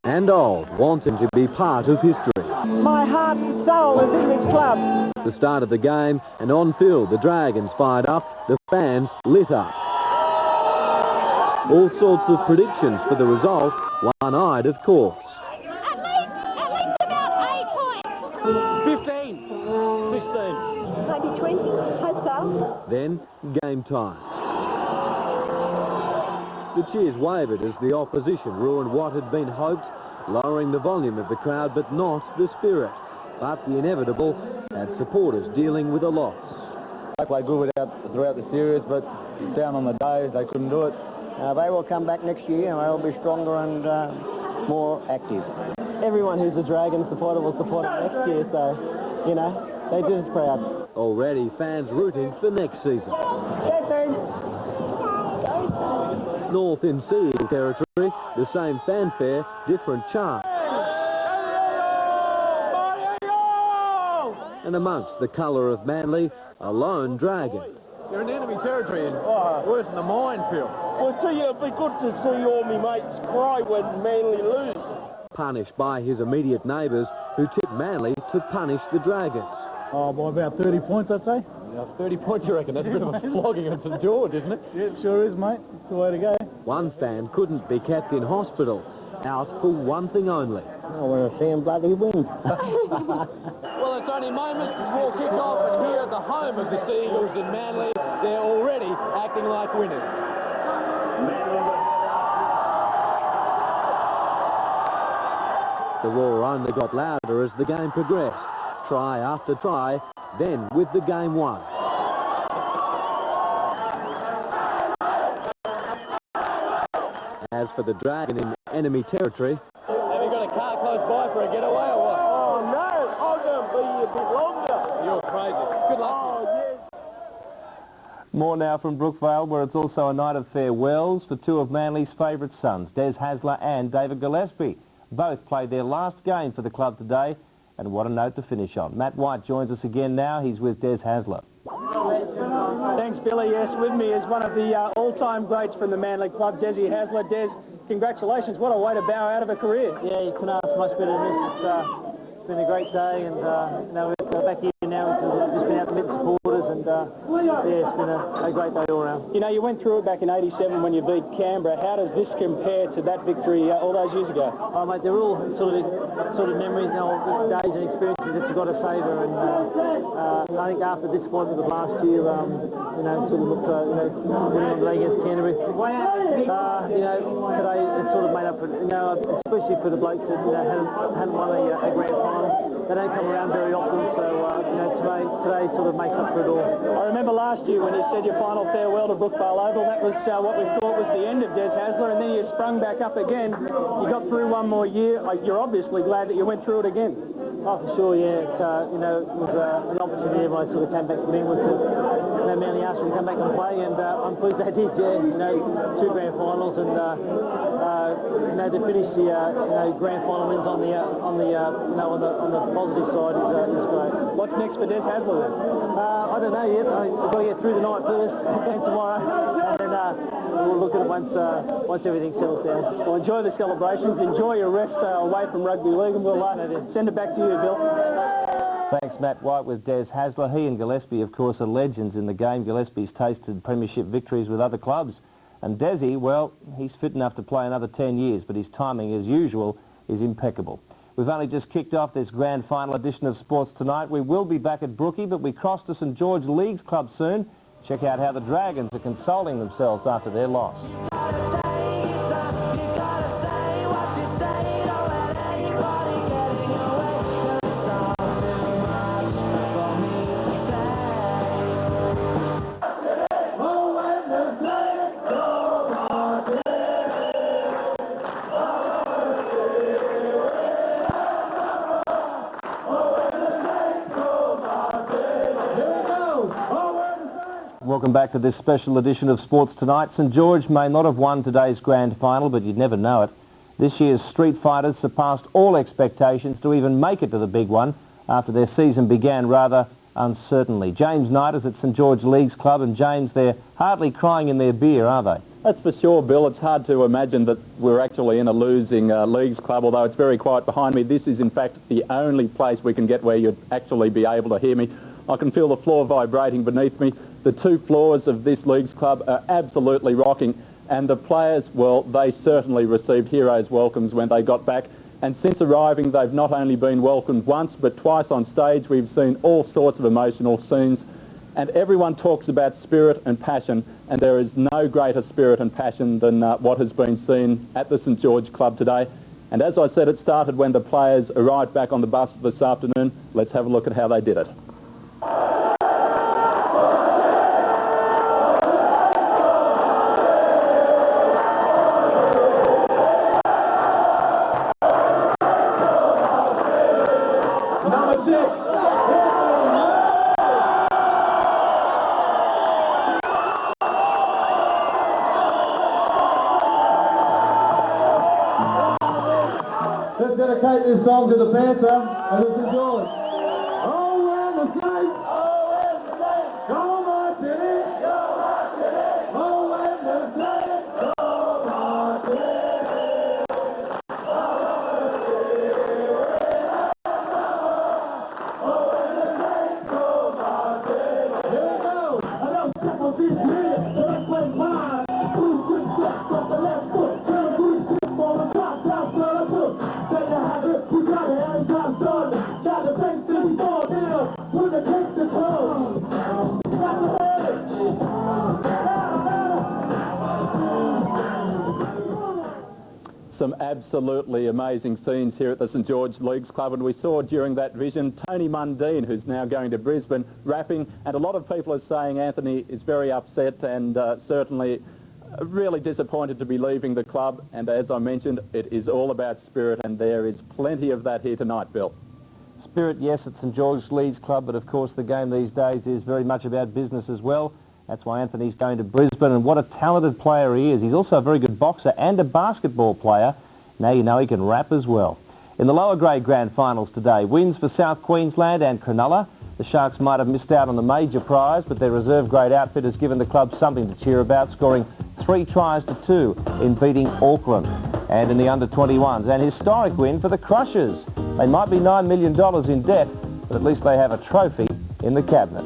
and old want him to be part of history. My heart and soul is in this club. The start of the game, and on field the Dragons fired up, the fans lit up. All sorts of predictions for the result, one-eyed of course. At least about 8 points. 15, 16. Maybe 20, hope so. Then, game time. The cheers wavered as the opposition ruined what had been hoped, lowering the volume of the crowd but not the spirit. But the inevitable had supporters dealing with a loss. They played good throughout the series, but down on the day they couldn't do it. They will come back next year and they'll be stronger and more active. Everyone who's a Dragon supporter will support it next year, so, you know, they did us proud. Already fans rooting for next season. Go Saints! North in Sea territory, the same fanfare, different chant. And amongst the colour of Manly, a lone Dragon. You're in enemy territory and worse than the minefield. Well, tell you, it'd be good to see all my mates cry when Manly lose. Punished by his immediate neighbours, who tipped Manly to punish the Dragons. Oh, by about 30 points, I'd say. Yeah, 30 points, you reckon? That's a bit of a flogging at St George, isn't it? Yeah, it sure is, mate. It's the way to go. One fan couldn't be kept in hospital, out for one thing only. I want to see him bloody win. Well, it's only moments before kick-off, and here at the home of the Sea Eagles in Manly, they're already acting like winners. The roar only got louder as the game progressed. Try after try, then with the game won. As for the Dragon in enemy territory, Have you got a car close by for a getaway or what? Oh, no, I'm going to be a bit longer. You're crazy. Good luck. Oh, yes. More now from Brookvale, where it's also a night of farewells for two of Manly's favourite sons, Des Hasler and David Gillespie. Both played their last game for the club today, and what a note to finish on. Matt White joins us again now. He's with Des Hasler. Thanks, Billy. Yes, with me is one of the all-time greats from the Manly club, Desi Hasler. Des, congratulations. What a way to bow out of a career. Yeah, you couldn't ask much better than this. It's been a great day, and you know, we're back here now. We've just been out to meet the supporters, and yeah, it's been a great day all around. You know, you went through it back in '87 when you beat Canberra. How does this compare to that victory all those years ago? Oh, mate, they're all sort of memories, you know, days and experiences that you've got to savour. And I think after the disappointment of last year, you know, sort of looked, you know, winning on the day against Canterbury. You know, today it's sort of made up for, you know, especially for the blokes that, you know, hadn't won a grand final. They don't come around very often, so you know, today sort of makes up for it all. I remember last year when you said your final farewell to Brookvale Oval. That was what we thought was the end of Des Hasler, and then you sprung back up again. You got through one more year. You're obviously glad that you went through it again. Oh, for sure, yeah. You know, it was an opportunity when I sort of came back from England to, you know, Manly asked me to come back and play, and I'm pleased they did, yeah. You know, 2 grand finals, and you know, to finish the you know, grand final wins on the you know, on the positive side is great. What's next for Des Hasler then? I don't know yet. I've got to get through the night first and tomorrow, and then we'll look at it once everything settles down. Well, enjoy the celebrations, enjoy your rest away from rugby league, and we'll send it back to you, Bill. Thanks, Matt White with Des Hasler. He and Gillespie, of course, are legends in the game. Gillespie's tasted premiership victories with other clubs. And Desi, well, he's fit enough to play another 10 years, but his timing, as usual, is impeccable. We've only just kicked off this grand final edition of Sports Tonight. We will be back at Brookie, but we cross to St George Leagues Club soon. Check out how the Dragons are consoling themselves after their loss. Welcome back to this special edition of Sports Tonight. St George may not have won today's grand final, but you'd never know it. This year's Street Fighters surpassed all expectations to even make it to the big one after their season began rather uncertainly. James Knight is at St George Leagues Club, and James, they're hardly crying in their beer, are they? That's for sure, Bill. It's hard to imagine that we're actually in a losing leagues club, although it's very quiet behind me. This is, in fact, the only place we can get where you'd actually be able to hear me. I can feel the floor vibrating beneath me. The two floors of this leagues club are absolutely rocking, and the players, well, they certainly received heroes' welcomes when they got back. And since arriving, they've not only been welcomed once, but twice on stage. We've seen all sorts of emotional scenes. And everyone talks about spirit and passion, and there is no greater spirit and passion than what has been seen at the St George Club today. And as I said, it started when the players arrived back on the bus this afternoon. Let's have a look at how they did it. Let's dedicate this song to the Panther and the St George. Oh, we're the same. Oh, we're the same. Go my city. Go my city. Oh, we're the same. Go my city. Oh, we're the same. Go my city. Here we go. I don't step on this here. Let's play mine. Blue, quick steps off the left foot. Turn a blue step on the top. Down, turn a foot. We got it, and I'm done. Got the face to be born here. Put the case to close. Got the head. Some absolutely amazing scenes here at the St George Leagues Club, and we saw during that vision Tony Mundine, who's now going to Brisbane, rapping, and a lot of people are saying Anthony is very upset and certainly really disappointed to be leaving the club, and as I mentioned, it is all about spirit, and there is plenty of that here tonight, Bill. Spirit, yes, at St George Leagues Club, but of course the game these days is very much about business as well. That's why Anthony's going to Brisbane, and what a talented player he is. He's also a very good boxer and a basketball player. Now you know he can rap as well. In the lower grade grand finals today, wins for South Queensland and Cronulla. The Sharks might have missed out on the major prize, but their reserve grade outfit has given the club something to cheer about, scoring 3 tries to 2 in beating Auckland. And in the under-21s, an historic win for the Crushers. They might be $9 million in debt, but at least they have a trophy in the cabinet.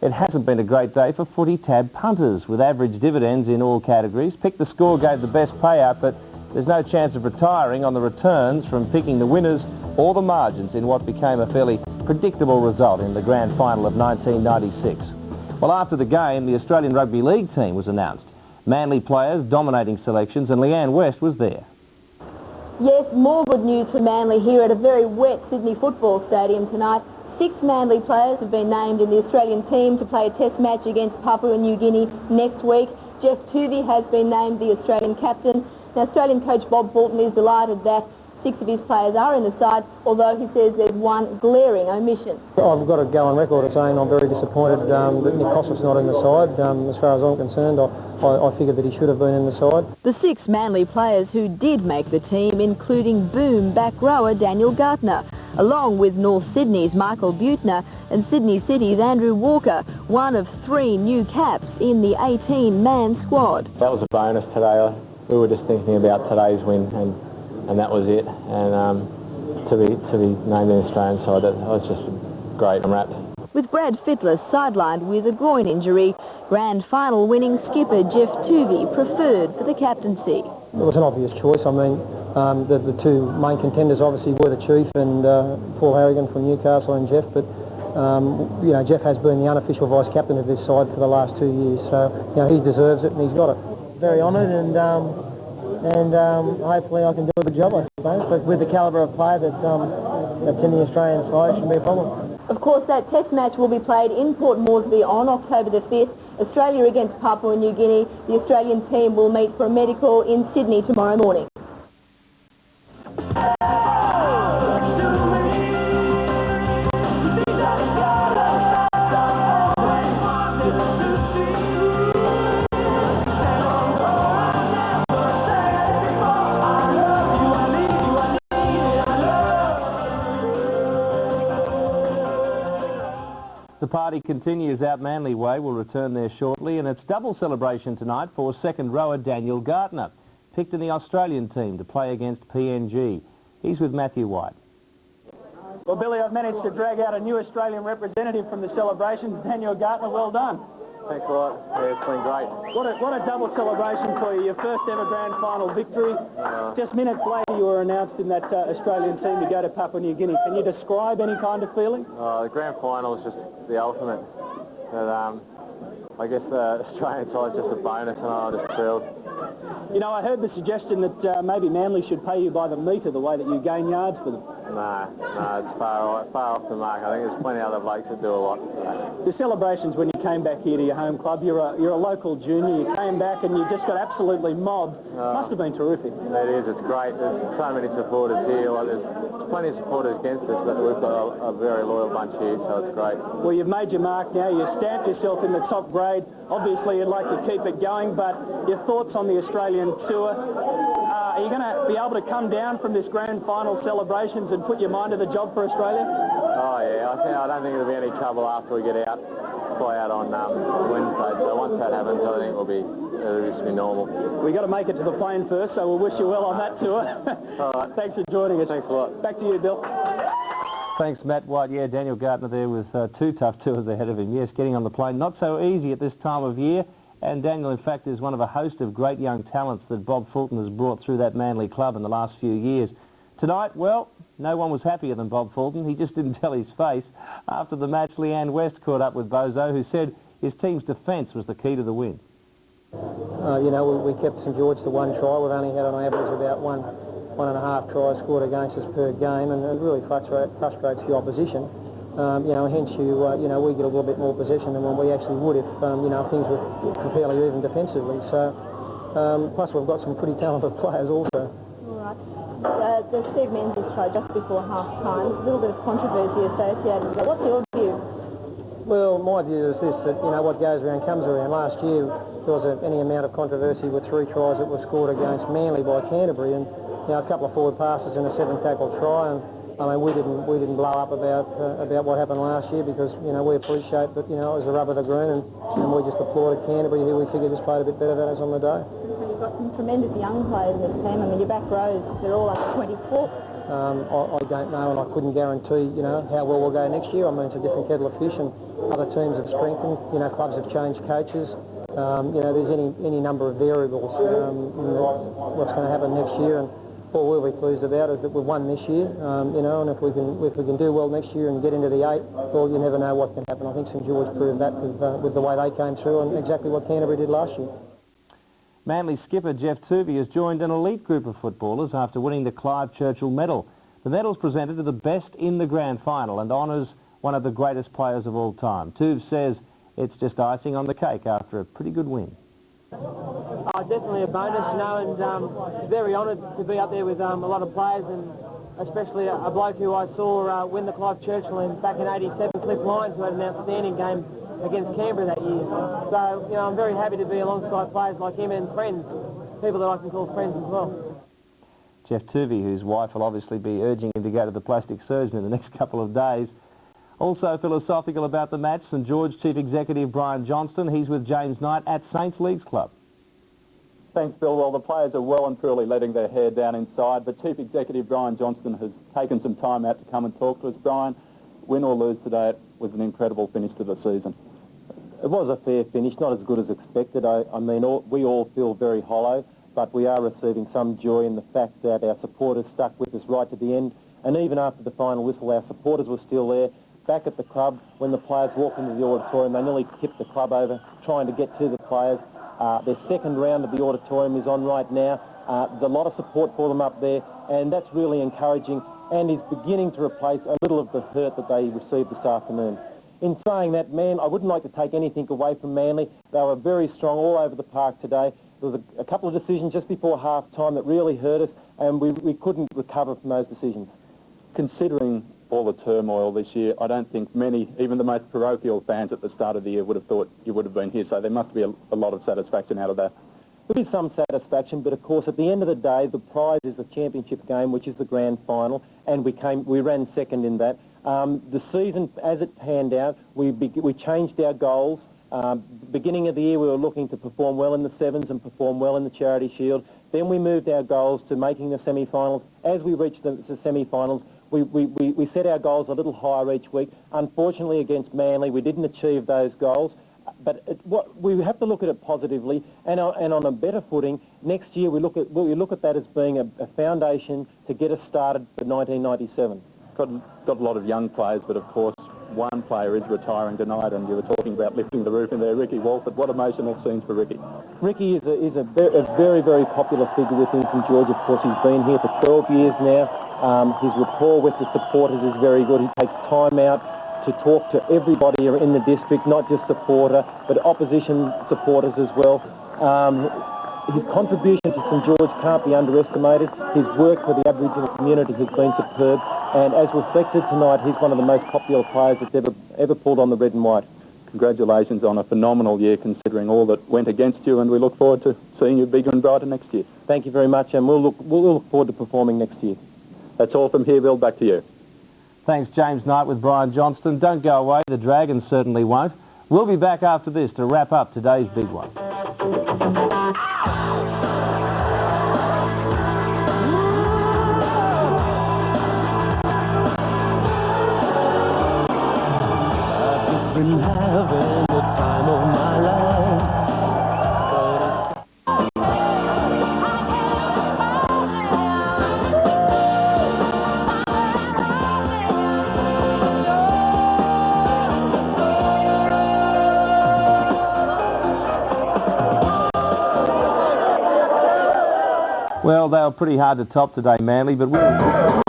It hasn't been a great day for footy tab punters, with average dividends in all categories. Pick the Score gave the best payout, but there's no chance of retiring on the returns from picking the winners or the margins in what became a fairly predictable result in the grand final of 1996. Well, after the game, the Australian Rugby League team was announced. Manly players dominating selections, and Leanne West was there. Yes, more good news for Manly here at a very wet Sydney Football Stadium tonight. 6 Manly players have been named in the Australian team to play a test match against Papua New Guinea next week. Jeff Tuvey has been named the Australian captain. Now, Australian coach Bob Fulton is delighted that 6 of his players are in the side, although he says there's one glaring omission. I've got to go on record as saying I'm very disappointed that Nick Kossuth's not in the side. As far as I'm concerned, I figured that he should have been in the side. The 6 Manly players who did make the team, including boom back rower Daniel Gartner, along with North Sydney's Michael Butner and Sydney City's Andrew Walker, one of 3 new caps in the 18-man squad. That was a bonus today. We were just thinking about today's win, and that was it. And to be named in the Australian side, that was just great. I'm wrapped. With Brad Fittler sidelined with a groin injury, grand final winning skipper Jeff Tuvey preferred for the captaincy. It was an obvious choice. I mean, the 2 main contenders obviously were the Chief and Paul Harrigan from Newcastle and Jeff, but you know, Jeff has been the unofficial vice captain of this side for the last 2 years, so you know, he deserves it and he's got it. Very honoured, and hopefully I can do a good job, I suppose. But with the calibre of player that's in the Australian side, it shouldn't be a problem. Of course, that test match will be played in Port Moresby on October the 5th. Australia against Papua New Guinea. The Australian team will meet for a medical in Sydney tomorrow morning. The party continues out Manly way. We'll return there shortly, and it's double celebration tonight for second rower Daniel Gardner, picked in the Australian team to play against PNG. He's with Matthew White. Well, Billy, I've managed to drag out a new Australian representative from the celebrations. Daniel Gardner, well done. Thanks a lot. Yeah, it's been great. What a double celebration for you. Your first ever grand final victory. Just minutes later, you were announced in that Australian team to go to Papua New Guinea. Can you describe any kind of feeling? The grand final is just the ultimate. But, I guess the Australian side is just a bonus, and I'm just thrilled. You know, I heard the suggestion that maybe Manly should pay you by the metre, the way that you gain yards for them. No, it's far off the mark. I think there's plenty of other blokes that do a lot. The celebrations when you came back here to your home club, you're a local junior, you came back and you just got absolutely mobbed. Must have been terrific. It is, it's great. There's so many supporters here. There's plenty of supporters against us, but we've got a very loyal bunch here, so it's great. Well, you've made your mark now. You've stamped yourself in the top grade. Obviously, you'd like to keep it going, but your thoughts on the Australian tour? Are you going to be able to come down from this grand final celebrations and put your mind to the job for Australia? Oh, yeah. I don't think there'll be any trouble after we get out, fly out on Wednesday. So once that happens, I think it'll just be normal. We've got to make it to the plane first, so we'll wish you well on that tour. All right. Thanks for joining us. Thanks a lot. Back to you, Bill. Thanks, Matt White. Yeah, Daniel Gardner there with two tough tours ahead of him. Yes, getting on the plane, not so easy at this time of year. And Daniel, in fact, is one of a host of great young talents that Bob Fulton has brought through that Manly club in the last few years. Tonight, well, no one was happier than Bob Fulton. He just didn't tell his face. After the match, Leanne West caught up with Bozo, who said his team's defence was the key to the win. You know, we kept St George to one try. We've only had on average about one and a half tries scored against us per game, and it really frustrates the opposition. You know, hence we get a little bit more possession than when we actually would if, things were fairly even defensively. So, plus we've got some pretty talented players also. All right. The Steve Menzies try just before half-time, a little bit of controversy associated with it. What's your view? Well, my view is this, that, what goes around comes around. Last year there was any amount of controversy with 3 tries that were scored against Manly by Canterbury, and, a couple of forward passes and a 7-tackle try. And, I mean, we didn't blow up about what happened last year because, we appreciate that, it was the rub of the green, and we just applauded Canterbury, who we figured just played a bit better than us on the day. You've got some tremendous young players in this team. I mean, your back rows, they're all under 24. I don't know, and I couldn't guarantee, how well we'll go next year. I mean, it's a different kettle of fish, and other teams have strengthened. Clubs have changed coaches. There's any number of variables in what's going to happen next year. And what we'll be pleased about is that we've won this year, and if we can do well next year and get into the 8, well, you never know what can happen. I think St George proved that with the way they came through and exactly what Canterbury did last year. Manly skipper Jeff Tuvey has joined an elite group of footballers after winning the Clive Churchill Medal. The medal's presented to the best in the grand final and honours one of the greatest players of all time. Tuve says it's just icing on the cake after a pretty good win. Oh, definitely a bonus, and very honoured to be up there with a lot of players, and especially a bloke who I saw win the Clive Churchill back in '87, Cliff Lyons, who had an outstanding game against Canberra that year. So, I'm very happy to be alongside players like him and friends, people that I can call friends as well. Jeff Tuvey, whose wife will obviously be urging him to go to the plastic surgeon in the next couple of days. Also philosophical about the match, St George Chief Executive Brian Johnston. He's with James Knight at Saints Leagues Club. Thanks, Bill. Well, the players are well and truly letting their hair down inside, but Chief Executive Brian Johnston has taken some time out to come and talk to us. Brian, win or lose today, it was an incredible finish to the season. It was a fair finish, not as good as expected. I mean, we all feel very hollow, but we are receiving some joy in the fact that our supporters stuck with us right to the end, and even after the final whistle, our supporters were still there. Back at the club, when the players walked into the auditorium, they nearly tipped the club over, trying to get to the players. Their second round of the auditorium is on right now. There's a lot of support for them up there, and that's really encouraging, and is beginning to replace a little of the hurt that they received this afternoon. In saying that, man, I wouldn't like to take anything away from Manly. They were very strong all over the park today. There was a couple of decisions just before half-time that really hurt us, and we couldn't recover from those decisions. Considering all the turmoil this year, I don't think many, even the most parochial fans at the start of the year, would have thought you would have been here, so there must be a lot of satisfaction out of that. There is some satisfaction, but of course at the end of the day the prize is the championship game, which is the grand final, and we ran second in that. The season, as it panned out, we changed our goals. Beginning of the year, we were looking to perform well in the sevens and perform well in the Charity Shield. Then we moved our goals to making the semi-finals. As we reached the semi-finals, we set our goals a little higher each week. Unfortunately, against Manly, we didn't achieve those goals. But we have to look at it positively, and on a better footing. Next year, we look at that as being a foundation to get us started for 1997. Got a lot of young players, but of course, one player is retiring tonight, and you were talking about lifting the roof in there, Ricky Walford. What emotional scenes for Ricky? Ricky is a very, very popular figure within St George. Of course, he's been here for 12 years now. His rapport with the supporters is very good. He takes time out to talk to everybody in the district, not just supporter, but opposition supporters as well. His contribution to St George can't be underestimated. His work for the Aboriginal community has been superb, and as reflected tonight, he's one of the most popular players that's ever pulled on the red and white. Congratulations on a phenomenal year, considering all that went against you, and we look forward to seeing you bigger and brighter next year. Thank you very much, and we'll look forward to performing next year. That's all from here, Bill. Back to you. Thanks, James Knight with Brian Johnston. Don't go away, the Dragons certainly won't. We'll be back after this to wrap up today's big one. I've been having the time of my life. Well, they were pretty hard to top today, Manly, but we'll